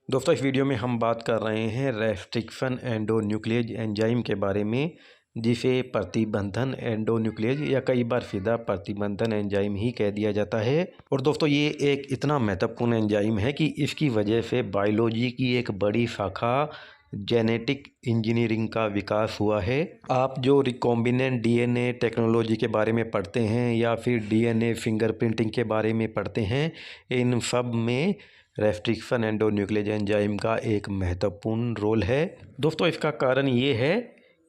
दोस्तों इस वीडियो में हम बात कर रहे हैं रेस्ट्रिक्शन एंडोन्यूक्लियेज एंजाइम के बारे में, जिसे प्रतिबंधन एंडोन्यूक्लियेज या कई बार सीधा प्रतिबंधन एंजाइम ही कह दिया जाता है। और दोस्तों ये एक इतना महत्वपूर्ण एंजाइम है कि इसकी वजह से बायोलॉजी की एक बड़ी शाखा जेनेटिक इंजीनियरिंग का विकास हुआ है। आप जो रिकॉम्बिनेंट डीएनए टेक्नोलॉजी के बारे में पढ़ते हैं या फिर डीएनए फिंगरप्रिंटिंग के बारे में पढ़ते हैं, इन सब में रेस्ट्रिक्शन एंडोन्यूक्लियेज एंजाइम का एक महत्वपूर्ण रोल है। दोस्तों इसका कारण ये है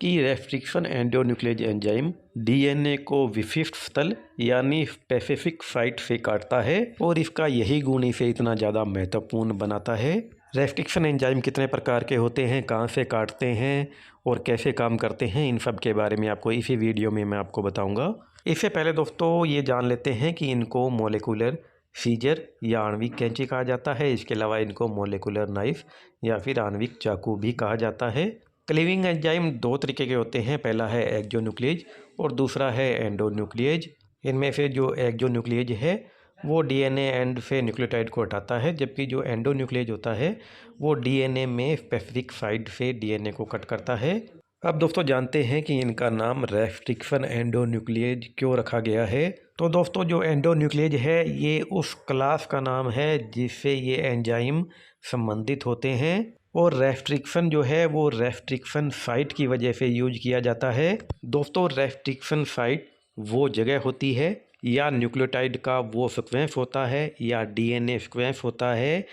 कि रेस्ट्रिक्शन एंडोन्यूक्लियेज एंजाइम डीएनए को विशिष्ट स्थल यानी स्पेसिफिक साइट से काटता है और इसका यही गुण इसे इतना ज़्यादा महत्वपूर्ण बनाता है। रेस्ट्रिक्शन एंजाइम कितने प्रकार के होते हैं, कहाँ से काटते हैं और कैसे काम करते हैं, इन सब के बारे में आपको इसी वीडियो में मैं आपको बताऊंगा। इससे पहले दोस्तों ये जान लेते हैं कि इनको मोलिकुलर सीजर या आणविक कैंची कहा जाता है। इसके अलावा इनको मोलिकुलर नाइफ या फिर आणविक चाकू भी कहा जाता है। क्लीविंग एंजाइम दो तरीके के होते हैं, पहला है एक्सोन्यूक्लियेज और दूसरा है एंडोन्यूक्लियेज। इनमें से जो एक्सोन्यूक्लियेज है वो डीएनए एंड से न्यूक्लियोटाइड को हटाता है, जबकि जो एंडोन्यूक्लियेज होता है वो डीएनए में स्पेसिफिक साइट से डीएनए को कट करता है। अब दोस्तों जानते हैं कि इनका नाम रेस्ट्रिक्शन एंडोन्यूक्लियेज क्यों रखा गया है। तो दोस्तों जो एंडोन्यूक्लियेज है ये उस क्लास का नाम है जिससे ये एंजाइम संबंधित होते हैं, और रेस्ट्रिक्शन जो है वो रेस्ट्रिक्शन साइट की वजह से यूज किया जाता है। दोस्तों रेस्ट्रिक्शन साइट वो जगह होती है या न्यूक्लियोटाइड का वो सीक्वेंस होता है या डीएनए सीक्वेंस होता है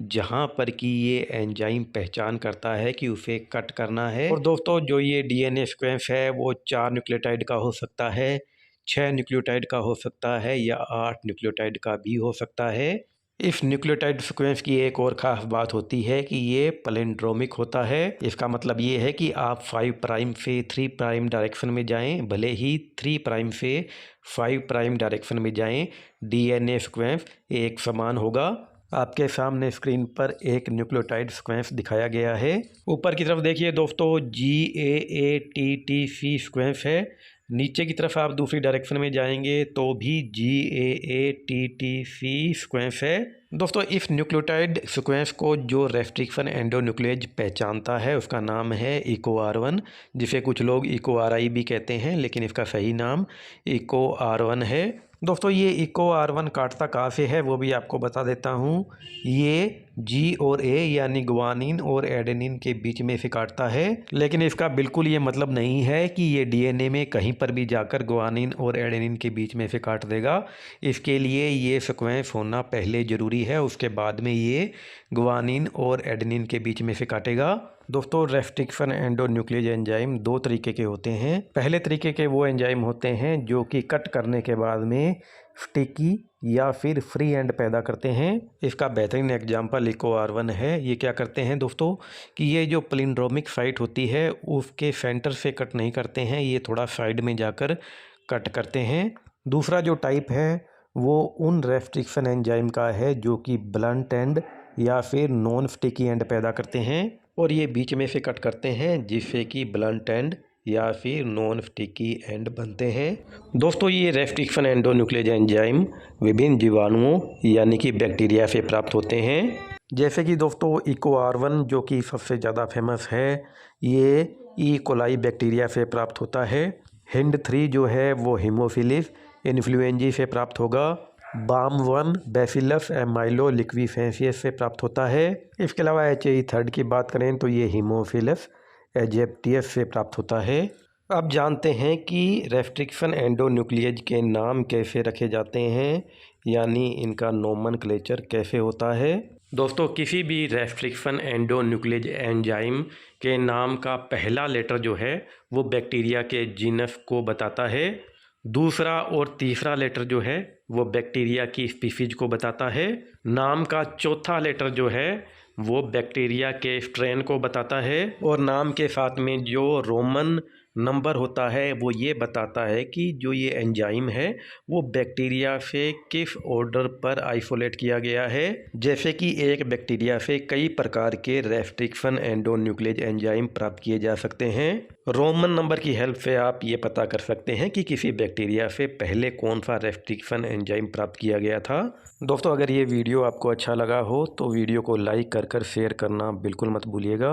जहाँ पर कि ये एंजाइम पहचान करता है कि उसे कट करना है। और दोस्तों जो ये डीएनए सीक्वेंस है वो 4 न्यूक्लियोटाइड का हो सकता है, 6 न्यूक्लियोटाइड का हो सकता है या 8 न्यूक्लियोटाइड का भी हो सकता है। इस न्यूक्लियोटाइड सीक्वेंस की एक और ख़ास बात होती है कि ये पैलिंड्रोमिक होता है। इसका मतलब ये है कि आप 5 प्राइम से 3 प्राइम डायरेक्शन में जाएं, भले ही 3 प्राइम से 5 प्राइम डायरेक्शन में जाएं, डीएनए सीक्वेंस एक समान होगा। आपके सामने स्क्रीन पर एक न्यूक्लियोटाइड सीक्वेंस दिखाया गया है। ऊपर की तरफ देखिए दोस्तों GAATTC सीक्वेंस है। नीचे की तरफ आप दूसरी डायरेक्शन में जाएंगे तो भी GAATTC सीक्वेंस है। दोस्तों इस न्यूक्लियोटाइड सीक्वेंस को जो रेस्ट्रिक्शन एंडोन्यूक्लियेज पहचानता है उसका नाम है EcoR1, जिसे कुछ लोग EcoRI भी कहते हैं, लेकिन इसका सही नाम EcoR1 है। दोस्तों ये EcoR1 काटता कहाँ से है वो भी आपको बता देता हूँ। ये G और A यानी गुआनिन और एडेनिन के बीच में से काटता है, लेकिन इसका बिल्कुल ये मतलब नहीं है कि ये डीएनए में कहीं पर भी जाकर गुआनिन और एडेनिन के बीच में से काट देगा। इसके लिए ये सीक्वेंस होना पहले ज़रूरी है, उसके बाद में ये गुआनिन और एडेनिन के बीच में से काटेगा। दोस्तों रेस्ट्रिक्शन एंडोन्यूक्लियेज एंजाइम दो तरीके के होते हैं। पहले तरीके के वो एंजाइम होते हैं जो कि कट करने के बाद में स्टिकी या फिर फ्री एंड पैदा करते हैं। इसका बेहतरीन एग्जाम्पल EcoR1 है। ये क्या करते हैं दोस्तों कि ये जो पैलिंड्रोमिक साइट होती है उसके सेंटर से कट नहीं करते हैं, ये थोड़ा साइड में जाकर कट करते हैं। दूसरा जो टाइप है वो उन रेस्ट्रिक्शन एंजाइम का है जो कि ब्लंट एंड या फिर नॉन स्टिकी एंड पैदा करते हैं, और ये बीच में से कट करते हैं जिससे कि ब्लंट एंड या फिर नॉन स्टिकी एंड बनते हैं। दोस्तों ये रेस्ट्रिक्शन एंडोन्यूक्लियेज एंजाइम विभिन्न जीवाणुओं यानी कि बैक्टीरिया से प्राप्त होते हैं। जैसे कि दोस्तों EcoR1 जो कि सबसे ज़्यादा फेमस है, ये ई कोलाई बैक्टीरिया से प्राप्त होता है। HIND3 जो है वो हीमोफिलिस इन्फ्लुएंजी से प्राप्त होगा। BAM1 बैसिलस एमाइलो लिक्विफेंसियस से प्राप्त होता है। इसके अलावा HAE3 की बात करें तो ये हीमोफिलस एजिप्टियस से प्राप्त होता है। अब जानते हैं कि रेस्ट्रिक्शन एंडोन्यूक्लियेज के नाम कैसे रखे जाते हैं, यानी इनका नोमेनक्लेचर कैसे होता है। दोस्तों किसी भी रेस्ट्रिक्शन एंडोन्यूक्लियेज एंजाइम के नाम का पहला लेटर जो है वो बैक्टीरिया के जीनस को बताता है। दूसरा और तीसरा लेटर जो है वो बैक्टीरिया की स्पीशीज को बताता है। नाम का चौथा लेटर जो है वो बैक्टीरिया के स्ट्रेन को बताता है, और नाम के साथ में जो रोमन नंबर होता है वो ये बताता है कि जो ये एंजाइम है वो बैक्टीरिया से किस ऑर्डर पर आइसोलेट किया गया है। जैसे कि एक बैक्टीरिया से कई प्रकार के रेस्ट्रिक्शन एंडोन्यूक्लियस एंजाइम प्राप्त किए जा सकते हैं। रोमन नंबर की हेल्प से आप ये पता कर सकते हैं कि किसी बैक्टीरिया से पहले कौन सा रेस्ट्रिक्शन एंजाइम प्राप्त किया गया था। दोस्तों, अगर ये वीडियो आपको अच्छा लगा हो तो वीडियो को लाइक कर शेयर करना बिल्कुल मत भूलिएगा।